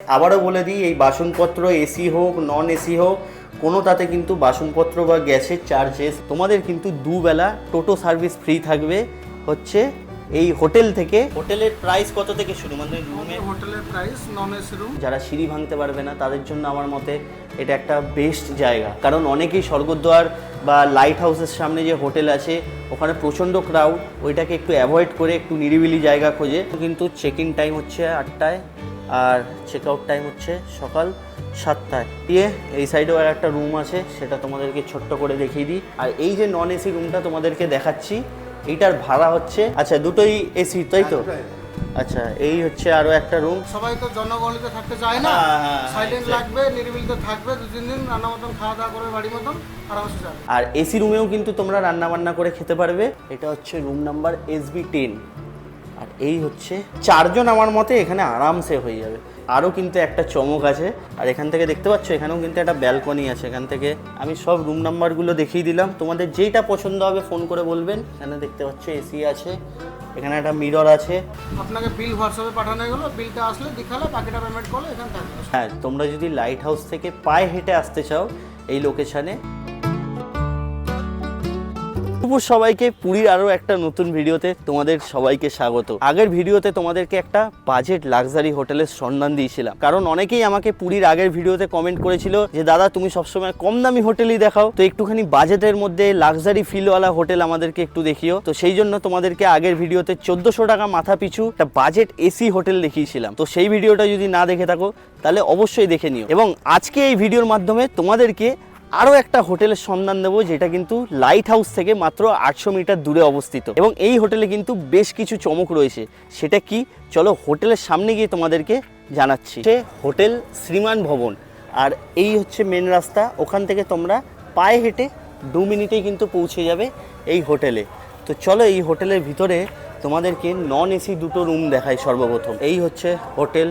আবারও বলে দিই, এই বাসনপত্র এসি হোক নন এসি হোক কোনোটাতে কিন্তু বাসনপত্র বা গ্যাসের চার্জেস তোমাদের কিন্তু দুবেলা টোটো সার্ভিস ফ্রি থাকবে। হচ্ছে এই হোটেল থেকে। হোটেলের প্রাইস কত থেকে শুরু? মানে রুমের হোটেলের প্রাইস নন এসি রুম। যারা সিঁড়ি ভাঙতে পারবে না তাদের জন্য আমার মতে এটা একটা বেস্ট জায়গা, কারণ অনেকেই স্বর্গদ্বার বা লাইট হাউসের সামনে যে হোটেল আছে ওখানে প্রচণ্ড ক্রাউড, ওইটাকে একটু অ্যাভয়েড করে একটু নিরিবিলি জায়গা খোঁজে। কিন্তু চেক ইন টাইম হচ্ছে 8টায় আর চেক আউট টাইম হচ্ছে সকাল 7টায়। দিয়ে এই সাইডেও আর একটা রুম আছে, সেটা তোমাদেরকে ছোট্ট করে দেখিয়ে দিই। আর এই যে নন এসি রুমটা তোমাদেরকে দেখাচ্ছি, এইটার ভাড়া হচ্ছে, আচ্ছা দুটোই এসি তাই তো? আচ্ছা, এই হচ্ছে আরো একটা রুম। সবাই তো জনগহলিতে থাকতে চায় না, সাইলেন্ট লাগবে, নিরিবিলিতে থাকবে, 2-3 দিন রান্না মতন খাওয়া দাওয়া করবে বাড়ির মতন, আরামসে যাবে। আর এসি রুমেও কিন্তু তোমরা রান্না বান্না করে খেতে পারবে। এটা হচ্ছে রুম নাম্বার SB10। আর এই হচ্ছে 4 জন আমার মতে এখানে আরামসে হয়ে যাবে। আরও কিন্তু একটা চমক আছে, আর এখান থেকে দেখতে পাচ্ছ এখানেও কিন্তু একটা ব্যালকনি আছে। এখান থেকে আমি সব রুম নাম্বারগুলো দেখিয়ে দিলাম, তোমাদের যেইটা পছন্দ হবে ফোন করে বলবেন। এখানে দেখতে পাচ্ছ এসি আছে, এখানে একটা মিরর আছে। আপনাকে বিল হোয়াটসঅ্যাপে পাঠানো গেলো, বিলটা আসলে দেখালে বাকিটা পেমেন্ট করলে এখানে থাকবে। হ্যাঁ, তোমরা যদি লাইট হাউস থেকে পায়ে হেঁটে আসতে চাও এই লোকেশানে। সবাইকে পুরীর আরও একটা নতুন ভিডিওতে তোমাদের সবাইকে স্বাগত। আগের ভিডিওতে তোমাদেরকে একটা বাজেট লাক্সারি হোটেলের সন্ধান দিয়েছিলাম, কারণ অনেকেই আমাকে পুরীর আগের ভিডিওতে কমেন্ট করেছিল যে দাদা তুমি সবসময় কম দামি হোটেলই দেখাও, তো একটুখানি বাজেটের মধ্যে লাক্সারি ফিলওয়ালা হোটেল আমাদেরকে একটু দেখিও। তো সেই জন্য তোমাদেরকে আগের ভিডিওতে 1400 টাকা মাথা পিছু একটা বাজেট এসি হোটেল দেখিয়েছিলাম। তো সেই ভিডিওটা যদি না দেখে থাকো তাহলে অবশ্যই দেখে নিও। এবং আজকে এই ভিডিওর মাধ্যমে তোমাদেরকে আরও একটা হোটেলের সন্ধান দেবো, যেটা কিন্তু লাইট হাউস থেকে মাত্র 800 মিটার দূরে অবস্থিত। এবং এই হোটেলে কিন্তু বেশ কিছু চমক রয়েছে। সেটা কি, চলো হোটেলের সামনে গিয়ে তোমাদেরকে জানাচ্ছি। সে হোটেল শ্রীমান ভবন, আর এই হচ্ছে মেন রাস্তা। ওখান থেকে তোমরা পায়ে হেঁটে 2 মিনিটেই কিন্তু পৌঁছে যাবে এই হোটেলে। তো চলো এই হোটেলের ভিতরে তোমাদেরকে নন এসি দুটো রুম দেখাই সর্বপ্রথম। এই হচ্ছে হোটেল,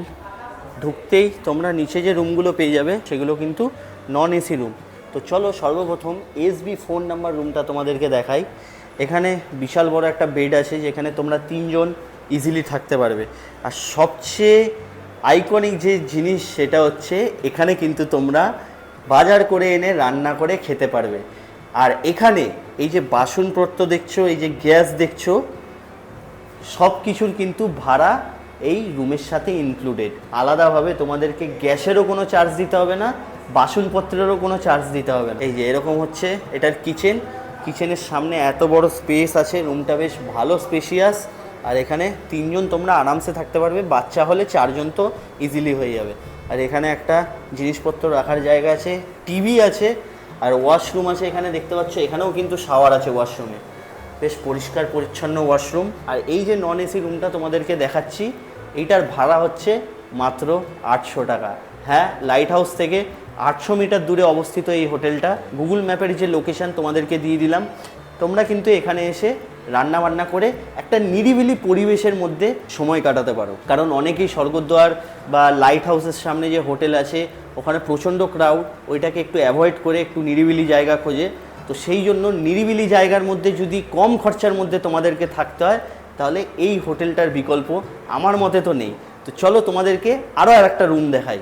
ঢুকতেই তোমরা নিচে যে রুমগুলো পেয়ে যাবে সেগুলো কিন্তু নন এসি রুম। তো চলো সর্বপ্রথম SB4 নাম্বার রুমটা তোমাদেরকে দেখাই। এখানে বিশাল বড় একটা বেড আছে, যেখানে তোমরা 3 জন ইজিলি থাকতে পারবে। আর সবচেয়ে আইকনিক যে জিনিস সেটা হচ্ছে এখানে কিন্তু তোমরা বাজার করে এনে রান্না করে খেতে পারবে। আর এখানে এই যে বাসনপত্র দেখছো, এই যে গ্যাস দেখছো, সব কিছুর কিন্তু ভাড়া এই রুমের সাথে ইনক্লুডেড। আলাদাভাবে তোমাদেরকে গ্যাসেরও কোনো চার্জ দিতে হবে না, বাসনপত্রেরও কোনো চার্জ দিতে হবে না। এই যে এরকম হচ্ছে এটার কিচেনের সামনে এত বড় স্পেস আছে, রুমটা বেশ ভালো স্পেশিয়াস। আর এখানে 3 জন তোমরা আরামসে থাকতে পারবে, বাচ্চা হলে 4 জন তো ইজিলি হয়ে যাবে। আর এখানে একটা জিনিসপত্র রাখার জায়গা আছে, টিভি আছে, আর ওয়াশরুম আছে। এখানে দেখতে পাচ্ছ এখানেও কিন্তু শাওয়ার আছে ওয়াশরুমে, বেশ পরিষ্কার পরিচ্ছন্ন ওয়াশরুম। আর এই যে নন এসি রুমটা তোমাদেরকে দেখাচ্ছি, এইটার ভাড়া হচ্ছে মাত্র 800 টাকা। হ্যাঁ, লাইট হাউস থেকে 800 মিটার দূরে অবস্থিত এই হোটেলটা। গুগল ম্যাপের যে লোকেশান তোমাদেরকে দিয়ে দিলাম, তোমরা কিন্তু এখানে এসে রান্না বান্না করে একটা নিরিবিলি পরিবেশের মধ্যে সময় কাটাতে পারো। কারণ অনেকেই স্বর্গদ্বার বা লাইট হাউসের সামনে যে হোটেল আছে ওখানে প্রচণ্ড ক্রাউড, ওইটাকে একটু অ্যাভয়েড করে একটু নিরিবিলি জায়গা খোঁজে। তো সেই জন্য নিরিবিলি জায়গার মধ্যে যদি কম খরচার মধ্যে তোমাদেরকে থাকতে হয়, তাহলে এই হোটেলটার বিকল্প আমার মতে তো নেই। তো চলো তোমাদেরকে আরও আর একটা রুম দেখাই।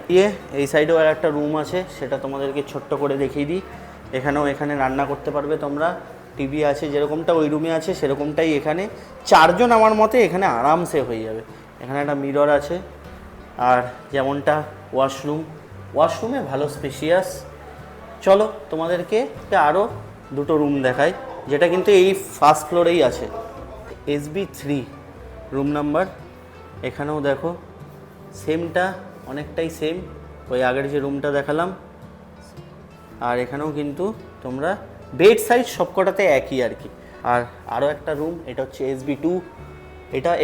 এই সাইডেও আর একটা রুম আছে, সেটা তোমাদেরকে ছোট্ট করে দেখিয়ে দিই। এখানে রান্না করতে পারবে তোমরা, টিভি আছে, যেরকমটা ওই রুমে আছে সেরকমটাই এখানে। 4 জন আমার মতে এখানে আরামসে হয়ে যাবে। এখানে একটা মিরর আছে, আর যেমনটা ওয়াশরুমে ভালো স্পেশিয়াস। চলো তোমাদেরকে আরও দুটো রুম দেখাই, যেটা কিন্তু এই ফার্স্ট ফ্লোরেই আছে। SB3 room number. এখানেও দেখো সেমটা, অনেকটাই সেম ওই আগের যে রুমটা দেখালাম। আর এখানেও কিন্তু তোমরা বেড সাইজ সবকটাতে একই আর কি। আর আরও একটা রুম, এটা হচ্ছে SB2।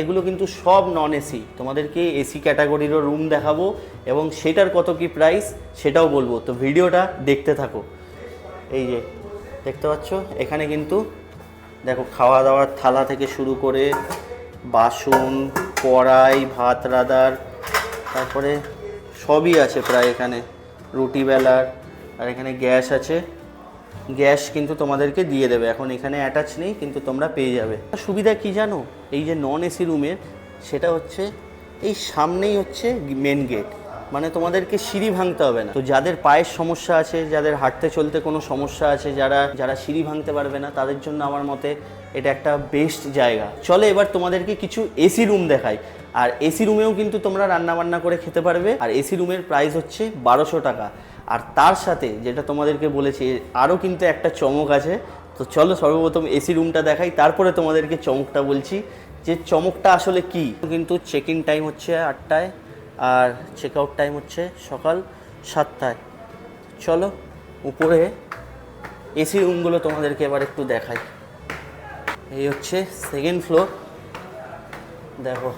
এগুলো কিন্তু সব নন এসি। তোমাদেরকে এসি ক্যাটাগরিরও রুম দেখাবো এবং সেটার কত কি প্রাইস সেটাও বলবো। তো ভিডিওটা দেখতে থাকো। এই যে দেখতে পাচ্ছ এখানে কিন্তু দেখো খাওয়া দাওয়ার থালা থেকে শুরু করে বাসন, কড়াই, ভাত রাঁধার, তারপরে সবই আছে প্রায় এখানে, রুটি বেলার। আর এখানে গ্যাস আছে, গ্যাস কিন্তু তোমাদেরকে দিয়ে দেবে, এখন এখানে অ্যাটাচ নেই কিন্তু তোমরা পেয়ে যাবে। সুবিধা কি জানো, এই যে নন এসি রুমের, সেটা হচ্ছে এই সামনেই হচ্ছে মেন গেট। মানে তোমাদেরকে সিঁড়ি ভাঙতে হবে না। তো যাদের পায়ের সমস্যা আছে, যাদের হাঁটতে চলতে কোনো সমস্যা আছে, যারা সিঁড়ি ভাঙতে পারবে না, তাদের জন্য আমার মতে এটা একটা বেস্ট জায়গা। চলো এবার তোমাদেরকে কিছু এসি রুম দেখাই। আর এসি রুমেও কিন্তু তোমরা রান্না বান্না করে খেতে পারবে। আর এসি রুমের প্রাইস হচ্ছে 1200 টাকা। আর তার সাথে যেটা তোমাদেরকে বলেছি, আরও কিন্তু একটা চমক আছে। তো চলো সর্বপ্রথম এসি রুমটা দেখাই, তারপরে তোমাদেরকে চমকটা বলছি যে চমকটা আসলে কি। কিন্তু চেক ইন টাইম হচ্ছে 8টায় আর চেক আউট টাইম হচ্ছে সকাল 7টায়। চলো উপরে এসি রুমগুলো তোমাদেরকে এবার একটু দেখাই। এই হচ্ছে সেকেন্ড ফ্লোর, দেখো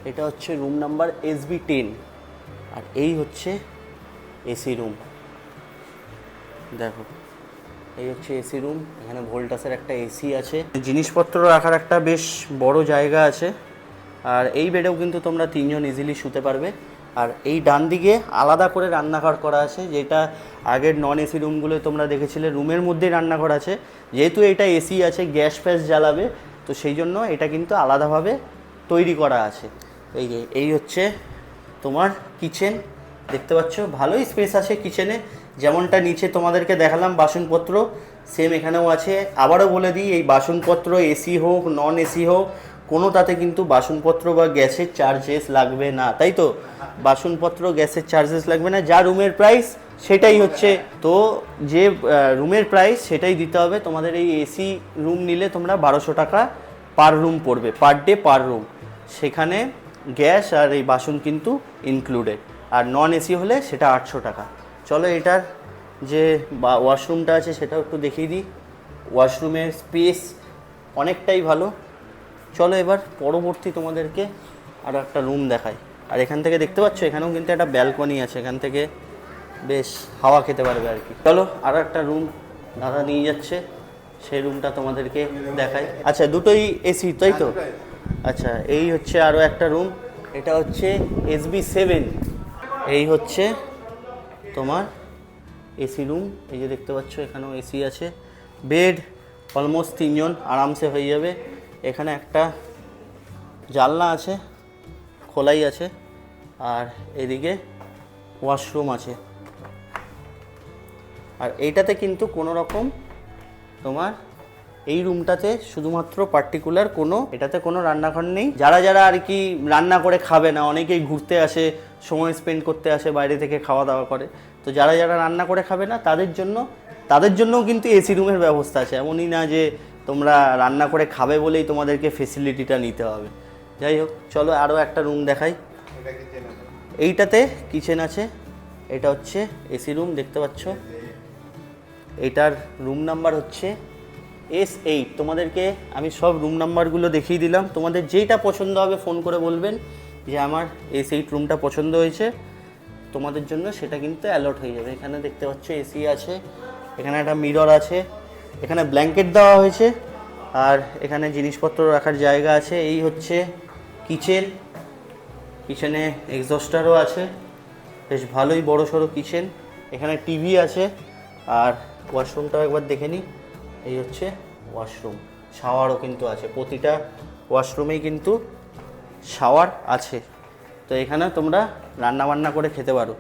এটা হচ্ছে রুম নাম্বার SB10। আর এই হচ্ছে এসি রুম, দেখো এই হচ্ছে এসি রুম। এখানে ভোল্টাসের একটা এসি আছে, জিনিসপত্র রাখার একটা বেশ বড় জায়গা আছে। আর এই বেডেও কিন্তু তোমরা 3 জন ইজিলি শুতে পারবে। আর এই ডান দিকে আলাদা করে রান্নাঘর করা আছে, যেটা আগের নন এসি রুমগুলো তোমরা দেখেছিলে রুমের মধ্যেই রান্নাঘর আছে। যেহেতু এটা এসি আছে, গ্যাস ফ্যাস জ্বালাবে, তো সেই জন্য এটা কিন্তু আলাদাভাবে তৈরি করা আছে। এই হচ্ছে তোমার কিচেন, দেখতে পাচ্ছ ভালোই স্পেস আছে কিচেনে। যেমনটা নিচে তোমাদেরকে দেখালাম বাসনপত্র, সেম এখানেও আছে। আবারও বলে দিই, এই বাসনপত্র এসি হোক নন এসি হোক কোনোটাতে কিন্তু বাসনপত্র বা গ্যাসের চার্জেস লাগবে না, তাই তো? বাসনপত্র গ্যাসের চার্জেস লাগবে না, যা রুমের প্রাইস সেটাই হচ্ছে। তো যে রুমের প্রাইস সেটাই দিতে হবে তোমাদের। এই এসি রুম নিলে তোমরা 1200 টাকা পার রুম পড়বে, পার ডে পার রুম। সেখানে গ্যাস আর এই বাসন কিন্তু ইনক্লুডেড। আর নন এসি হলে সেটা 800 টাকা। চলো এটার যে ওয়াশরুমটা আছে সেটাও একটু দেখিয়ে দিই। ওয়াশরুমের স্পেস অনেকটাই ভালো। চলো এবার পরবর্তী তোমাদেরকে আরও একটা রুম দেখাই। আর এখান থেকে দেখতে পাচ্ছ এখানেও কিন্তু একটা ব্যালকনি আছে, এখান থেকে বেশ হাওয়া খেতে পারবে আর কি। চলো আরও একটা রুম দাদা নিয়ে যাচ্ছে, সেই রুমটা তোমাদেরকে দেখাই। আচ্ছা দুটোই এসি তাই তো? আচ্ছা এই হচ্ছে আরও একটা রুম, এটা হচ্ছে SB7। এই হচ্ছে তোমার এসি রুম, এই যে দেখতে পাচ্ছ এখানেও এসি আছে। বেড অলমোস্ট 3 জন আরামসে হয়ে যাবে। এখানে একটা জানলা আছে, খোলাই আছে। আর এদিকে ওয়াশরুম আছে। আর এইটাতে কিন্তু কোনো রকম তোমার এই রুমটাতে শুধুমাত্র পার্টিকুলার এটাতে কোনো রান্নাঘর নেই। যারা আর কি রান্না করে খাবে না, অনেকেই ঘুরতে আসে, সময় স্পেন্ড করতে আসে, বাইরে থেকে খাওয়া দাওয়া করে, তো যারা রান্না করে খাবে না তাদের জন্যও কিন্তু এসি রুমের ব্যবস্থা আছে। এমনই না যে তোমরা রান্না করে খাবে বলেই তোমাদেরকে ফেসিলিটিটা নিতে হবে। যাই হোক চলো আরও একটা রুম দেখাই। এইটাতে কিচেন আছে, এটা হচ্ছে এসি রুম, দেখতে পাচ্ছ। এটার রুম নাম্বার হচ্ছে S8। তোমাদেরকে আমি সব রুম নাম্বারগুলো দেখিয়ে দিলাম, তোমাদের যেইটা পছন্দ হবে ফোন করে বলবেন যে আমার S8 রুমটা পছন্দ হয়েছে, তোমাদের জন্য সেটা কিন্তু অ্যালট হয়ে যাবে। এখানে দেখতে পাচ্ছ এসি আছে, এখানে একটা মিরর আছে, এখানে ব্ল্যাঙ্কেট দেওয়া হয়েছে, আর এখানে জিনিসপত্র রাখার জায়গা আছে। এই হচ্ছে কিচেনে এক্সস্টারও আছে, বেশ ভালোই বড় সড়ো কিচেন। এখানে টিভি আছে। আর ওয়াশরুমটাও একবার দেখে নিই, এই হচ্ছে ওয়াশরুম, শাওয়ারও কিন্তু আছে, প্রতিটা ওয়াশরুমেই কিন্তু শাওয়ার আছে। তো এখানে তোমরা রান্নাবান্না করে খেতে পারো।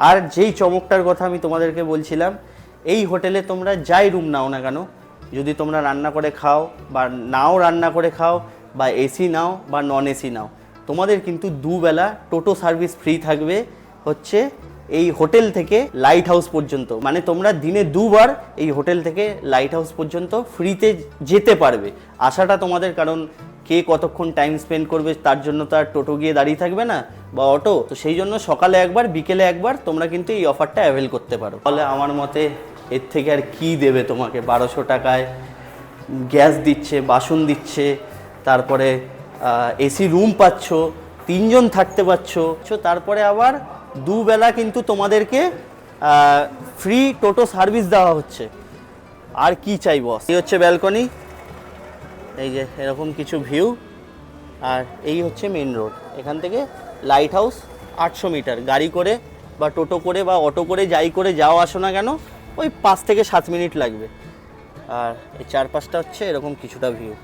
আর যেই চমকটার কথা আমি তোমাদেরকে বলছিলাম, এই হোটেলে তোমরা যাই রুম নাও না কেন, যদি তোমরা রান্না করে খাও বা নাও রান্না করে খাও, বা এসি নাও বা নন এসি নাও, তোমাদের কিন্তু দুবেলা টোটো সার্ভিস ফ্রি থাকবে হচ্ছে এই হোটেল থেকে লাইট হাউস পর্যন্ত। মানে তোমরা দিনে 2 বার এই হোটেল থেকে লাইট হাউস পর্যন্ত ফ্রিতে যেতে পারবে। আশাটা তোমাদের, কারণ কে কতক্ষণ টাইম স্পেন্ড করবে তার জন্য তো আর টোটো গিয়ে দাঁড়িয়ে থাকবে না বা অটো, তো সেই জন্য সকালে একবার বিকেলে একবার তোমরা কিন্তু এই অফারটা অ্যাভেল করতে পারো। তাহলে আমার মতে এর থেকে আর কি দেবে তোমাকে? 1200 টাকায় গ্যাস দিচ্ছে, বাসন দিচ্ছে, তারপরে এসি রুম পাচ্ছ, 3 জন থাকতে পারছ, তারপরে আবার দুবেলা কিন্তু তোমাদেরকে ফ্রি টোটো সার্ভিস দেওয়া হচ্ছে। আর কি চাই বস? এই হচ্ছে ব্যালকনি, এই যে এরকম কিছু ভিউ। আর এই হচ্ছে মেন রোড, এখান থেকে লাইট হাউস 800 মিটার। গাড়ি করে বা টোটো করে বা অটো করে যাই করে যাও আসো না কেন, ওই 5 থেকে 7 মিনিট লাগবে। আর এই চারপাশটা হচ্ছে এরকম কিছুটা ভিউ।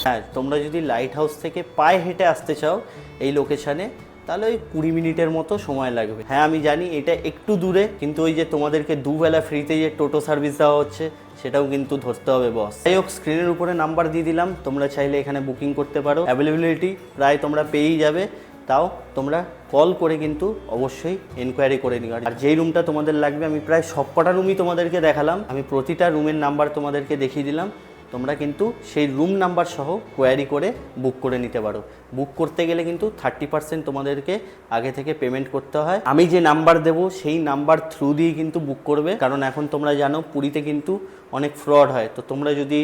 হ্যাঁ, তোমরা যদি লাইট হাউস থেকে পায়ে হেঁটে আসতে চাও এই লোকেশানে, তাহলে ওই 20 মিনিটের মতো সময় লাগবে। হ্যাঁ আমি জানি এটা একটু দূরে, কিন্তু ওই যে তোমাদেরকে দুবেলা ফ্রিতে যে টোটো সার্ভিস দেওয়া হচ্ছে সেটাও কিন্তু ধরতে হবে বস। যাই হোক, স্ক্রিনের উপরে নাম্বার দিয়ে দিলাম, তোমরা চাইলে এখানে বুকিং করতে পারো। অ্যাভেলেবিলিটি প্রায় তোমরা পেয়েই যাবে, তাও তোমরা কল করে কিন্তু অবশ্যই এনকোয়ারি করে নিও। আর যেই রুমটা তোমাদের লাগবে, আমি প্রায় সবকটা রুমই তোমাদেরকে দেখালাম, আমি প্রতিটা রুমের নাম্বার তোমাদেরকে দেখিয়ে দিলাম। তোমরা কিন্তু সেই রুম নাম্বার সহ কোয়ারি করে বুক করে নিতে পারো। বুক করতে গেলে কিন্তু 30% তোমাদেরকে আগে থেকে পেমেন্ট করতে হয়। আমি যে নাম্বার দেবো সেই নাম্বার থ্রু দিয়ে কিন্তু বুক করবে, কারণ এখন তোমরা জানো পুরীতে কিন্তু অনেক ফ্রড হয়। তো তোমরা যদি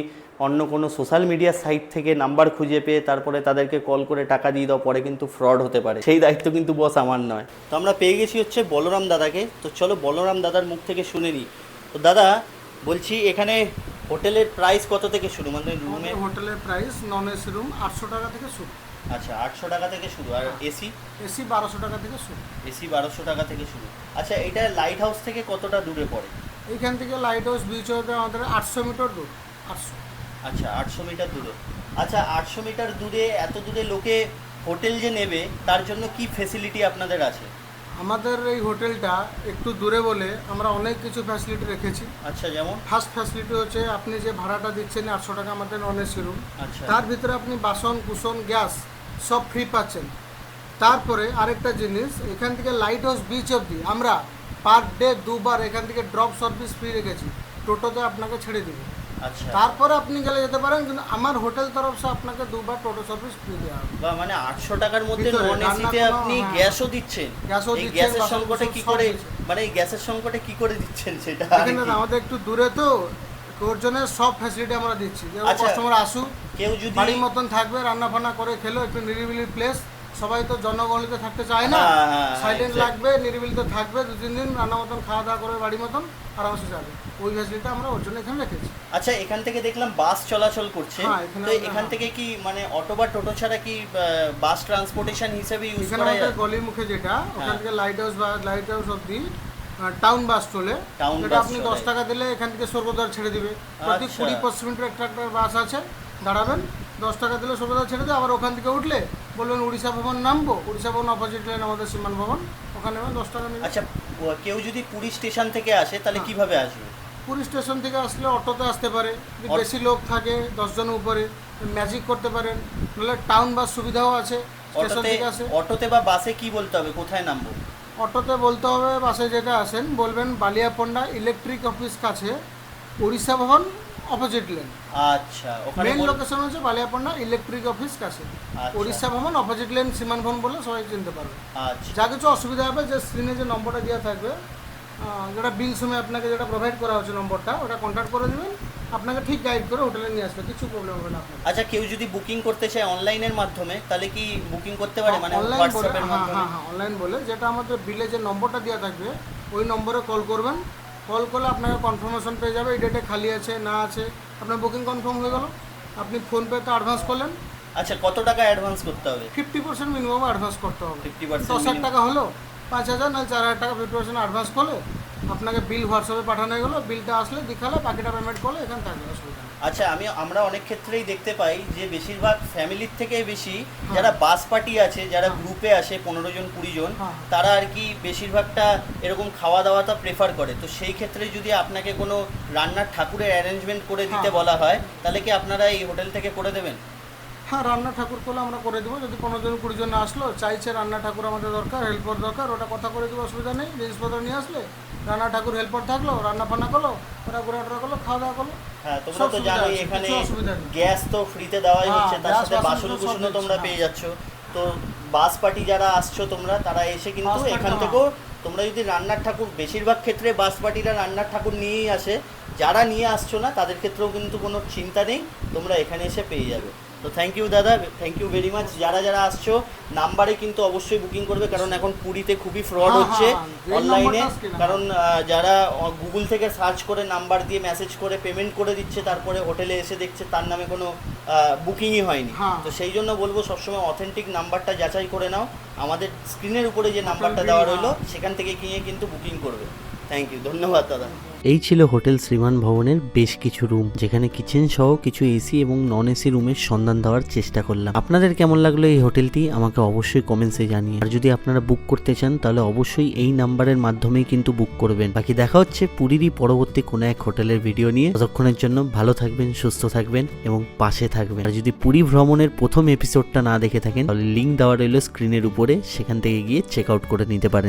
অন্য কোনো সোশ্যাল মিডিয়া সাইট থেকে নাম্বার খুঁজে পেয়ে তারপরে তাদেরকে কল করে টাকা দিয়ে দাও, পরে কিন্তু ফ্রড হতে পারে। সেই দায়িত্ব কিন্তু বস আমার নয়। তো আমরা পেয়ে গেছি হচ্ছে বলরাম দাদাকে। তো চলো বলরাম দাদার মুখ থেকে শুনে নিই। তো দাদা বলছি, এখানে হোটেলের প্রাইস কত থেকে শুরু? মানে রুমে হোটেলের প্রাইস নন এসি রুম 800 টাকা থেকে শুরু। আচ্ছা, 800 টাকা থেকে শুরু। আর এসি? এসি 1200 টাকা থেকে শুরু। এসি 1200 টাকা থেকে শুরু। আচ্ছা, এটা লাইট হাউস থেকে কতটা দূরে পড়ে? এইখান থেকে লাইট হাউস বিচ হতে আমাদের 800 মিটার দূর। 800। আচ্ছা, 800 মিটার দূরে। আচ্ছা, 800 মিটার দূরে এত দূরে লোকে হোটেল যে নেবে, তার জন্য কি ফেসিলিটি আপনাদের আছে? আমাদের এই হোটেলটা একটু দূরে বলে আমরা অনেক কিছু ফ্যাসিলিটি রেখেছি। আচ্ছা, যেমন? ফার্স্ট ফ্যাসিলিটি হচ্ছে আপনি যে ভাড়াটা দিচ্ছেন 800 টাকা আমাদের নন এসি রুম, আচ্ছা, তার ভিতরে আপনি বাসন কুসন গ্যাস সব ফ্রি পাচ্ছেন। তারপরে আরেকটা জিনিস, এখান থেকে লাইট হাউস বিচ অবধি আমরা পার ডে 2 বার এখান থেকে ড্রপ সার্ভিস ফ্রি রেখেছি, টোটোতে আপনাকে ছেড়ে দিবে। আচ্ছা, তারপরে আপনি গেলে যেতে পারেন, কিন্তু আমার হোটেল তরফ থেকে আপনাকে 2 বার টোটো সার্ভিস ফ্রি দেওয়া হবে। বা মানে 800 টাকার মধ্যে ভিতরে নন এসিতে রান্না আপনি কোনো- গ্যাসও দিচ্ছেন? গ্যাসও এই দিচ্ছেন, গ্যাসের বাসন সংকটে কুসন কি সব করে, দিচ্ছেন। মানে এই গ্যাসের সংকটে কি করে দিচ্ছেন সেটা? দেখেন দাদা, আমাদের একটু দূরে তো, ওর জন্য সব ফ্যাসিলিটি আমরা দিচ্ছি। যে আচ্ছা, কাস্টমার আসুক, কেউ যদি বাড়ির মতন থাকবে, রান্না ফান্না করে খেলো, একটু নিরিবিলি প্লেস। সবাই তো জনগহলিতে থাকতে চায় না, হ্যাঁ, হ্যাঁ, সাইলেন্ট exactly. লাগবে, নিরিবিলিতে থাকবে, 2-3 দিন রান্না মতন খাওয়া দাওয়া করে বাড়ির মতন আরামসে যাবে। ওই ফ্যাসিলিটি আমরা ওর জন্য এখানে রেখেছি। আচ্ছা, এখান থেকে দেখলাম বাস চলাচল করছে। হ্যাঁ, এখানে তো এখান হ্যাঁ। থেকে কি মানে অটো বা টোটো ছাড়া কি বাস ট্রান্সপোর্টেশন হিসেবে ইউজ এখানে করা আমাদের যায়? গলির মুখে যেটা, ওখান হ্যাঁ। থেকে লাইট হাউস অব্দি টাউন বাস চলে। টাউন যেটা বাস আপনি চলে। 10 টাকা দিলে এখান থেকে স্বর্গদ্বার ছেড়ে দিবে। প্রতি আচ্ছা। 20-25 মিনিটের একটা বাস আছে, দাঁড়াবেন, 10 টাকা দিলে স্বর্গদ্বার ছেড়ে দেবে। আবার ওখান থেকে উঠলে বলবেন উড়িষ্যা ভবন নামবো, উড়িষ্যা ভবন অপোজিট লাইন আমাদের সীমান ভবন, ওখানে নেবেন, 10 টাকা নেবেন। আচ্ছা, কেউ যদি পুরী স্টেশন থেকে আসে তাহলে হ্যাঁ। কিভাবে আসবে? পুরী স্টেশন থেকে আসলে অটোতে আসতে পারে, যদি অটো- বেশি লোক থাকে 10 জনের উপরে, ম্যাজিক করতে পারেন, নাহলে টাউন বাস সুবিধাও আছে স্টেশন অটোতে থেকে আসে। অটোতে বা বাসে কি বলতে হবে, কোথায় নামবো? অটোতে বলতে হবে, বাসে যেটা আসেন বলবেন বালিয়াপন্ডা ইলেকট্রিক অফিস কাছে উড়িষ্যা ভবন অপোজিট লেন। আচ্ছা, ওখানে মেন লোকেশন হচ্ছে বালিয়াপন্ডা ইলেকট্রিক অফিস কাছে, আচ্ছা। উড়িষ্যা ভবন অপোজিট লেন সীমান ভবন বলে সবাই চিনতে পারবে। আচ্ছা, যা কিছু অসুবিধা হবে, যে স্ক্রিনে যে নম্বরটা দেওয়া থাকবে, যেটা বিল সময় আপনাকে যেটা প্রোভাইড করা হচ্ছে নম্বরটা, ওটা কন্ট্যাক্ট করে দেবেন, আপনাকে ঠিক গাইড করে হোটেলে নিয়ে আসবে, কিছু প্রবলেম হবে না আপনার। আচ্ছা, কেউ যদি বুকিং করতে চায় অনলাইনের মাধ্যমে তাহলে কি বুকিং করতে পারে, মানে অনলাইন বলে, হোয়াটসঅ্যাপের হ্যাঁ মাধ্যমে? হ্যাঁ হ্যাঁ, অনলাইন বলে, যেটা আমাদের বিলে যে নম্বরটা দেওয়া থাকবে ওই নম্বরে কল করবেন। কল করলে আপনাকে কনফার্মেশন পেয়ে যাবে, এই ডেটে খালি আছে না আছে, আপনার বুকিং কনফার্ম হয়ে গেল। আপনি ফোনপেতে অ্যাডভান্স করলেন, আচ্ছা, কত টাকা অ্যাডভান্স করতে হবে? 50% মিনিমাম অ্যাডভান্স করতে হবে। 50% 10,000 টাকা হলো, 5,000 না 4,000 টাকা 50% অ্যাডভান্স করলে আপনাকে বিল হোয়াটসঅ্যাপে পাঠানো হয়ে গেলো। বিলটা আসলে দেখালে বাকিটা পেমেন্ট করলে এখানে থাকবে, অসুবিধা নেই। আচ্ছা, আমরা অনেক ক্ষেত্রেই দেখতে পাই যে বেশিরভাগ ফ্যামিলির থেকে বেশি যারা বাস পার্টি আছে, যারা গ্রুপে আসে 15 জন 20 জন, হ্যাঁ। তারা আর কি বেশিরভাগটা এরকম খাওয়া দাওয়াটা প্রেফার করে। তো সেই ক্ষেত্রে যদি আপনাকে কোনো রান্নার ঠাকুরের অ্যারেঞ্জমেন্ট করে দিতে হ্যাঁ। বলা হয়, তাহলে কি আপনারা এই হোটেল থেকে করে দেবেন? হ্যাঁ, রান্না ঠাকুর করলে আমরা করে দেবো। যদি 15 জন 20 জন আসলো, চাইছে রান্না ঠাকুর আমাদের দরকার, হেল্পার দরকার, ওটা কথা করে দেবো, অসুবিধা নেই। জিনিসপত্র নিয়ে আসলে রান্না ঠাকুর হেল্পার থাকলো, রান্না ফান্না করলো, ওরা ঘোরাটোরা করলো, খাওয়া দাওয়া করলো। হ্যাঁ, তোমরা সব তো সুবিধা জানোই আছে, এখানে কিছু অসুবিধা নেই। গ্যাস তো ফ্রিতে দেওয়াই হ্যাঁ, হচ্ছে, তার গ্যাস, সাথে বাসন বাসন সব কুসনও দিচ্ছে, তোমরা হ্যাঁ। পেয়ে যাচ্ছ। তো বাস পার্টি যারা আসছো তোমরা, তারা এসে কিন্তু বাস পার্টি, এখান হ্যাঁ। থেকেও তোমরা যদি রান্নার ঠাকুর, বেশিরভাগ ক্ষেত্রে বাস পার্টিরা রান্নার ঠাকুর নিয়েই আসে, যারা নিয়ে আসছো না তাদের ক্ষেত্রেও কিন্তু কোনো চিন্তা নেই, তোমরা এখানে এসে পেয়ে যাবে। তো থ্যাংক ইউ দাদা, থ্যাংক ইউ ভেরি মাচ। যারা যারা আসছো নাম্বারে কিন্তু অবশ্যই বুকিং করবে, কারণ এখন পুরীতে খুবই ফ্রড হ্যাঁ, হচ্ছে হ্যাঁ, যে অনলাইনে। নাম্বারটা screen এ, কারণ যারা গুগল থেকে সার্চ করে নাম্বার দিয়ে মেসেজ করে পেমেন্ট করে দিচ্ছে, তারপরে হোটেলে এসে দেখছে তার নামে কোনো বুকিংই হয়নি। হ্যাঁ। তো সেই জন্য বলবো সবসময় অথেন্টিক নাম্বারটা যাচাই করে নাও। আমাদের স্ক্রিনের উপরে যে নাম্বারটা bill, দেওয়া হ্যাঁ। রইলো সেখান থেকে গিয়ে কিন্তু বুকিং করবে। থ্যাংক ইউ, ধন্যবাদ দাদা। এই ছিল হোটেল শ্রীমান ভবনের বেশ কিছু রুম, যেখানে কিচেন সহ কিছু এসি এবং নন এসি রুমের সন্ধান দেওয়ার চেষ্টা করলাম। আপনাদের কেমন লাগলো এই হোটেলটি আমাকে অবশ্যই কমেন্টসে জানিয়ে। আর যদি আপনারা বুক করতে চান তাহলে অবশ্যই এই নাম্বারের মাধ্যমেই কিন্তু বুক করবেন। বাকি দেখা হচ্ছে পুরীরই পরবর্তী কোনো এক হোটেলের ভিডিও নিয়ে। ততক্ষণের জন্য ভালো থাকবেন, সুস্থ থাকবেন এবং পাশে থাকবেন। আর যদি পুরী ভ্রমণের প্রথম এপিসোডটা না দেখে থাকেন তাহলে লিঙ্ক দেওয়া রইল স্ক্রিনের উপরে, সেখান থেকে গিয়ে চেক আউট করে নিতে পারেন।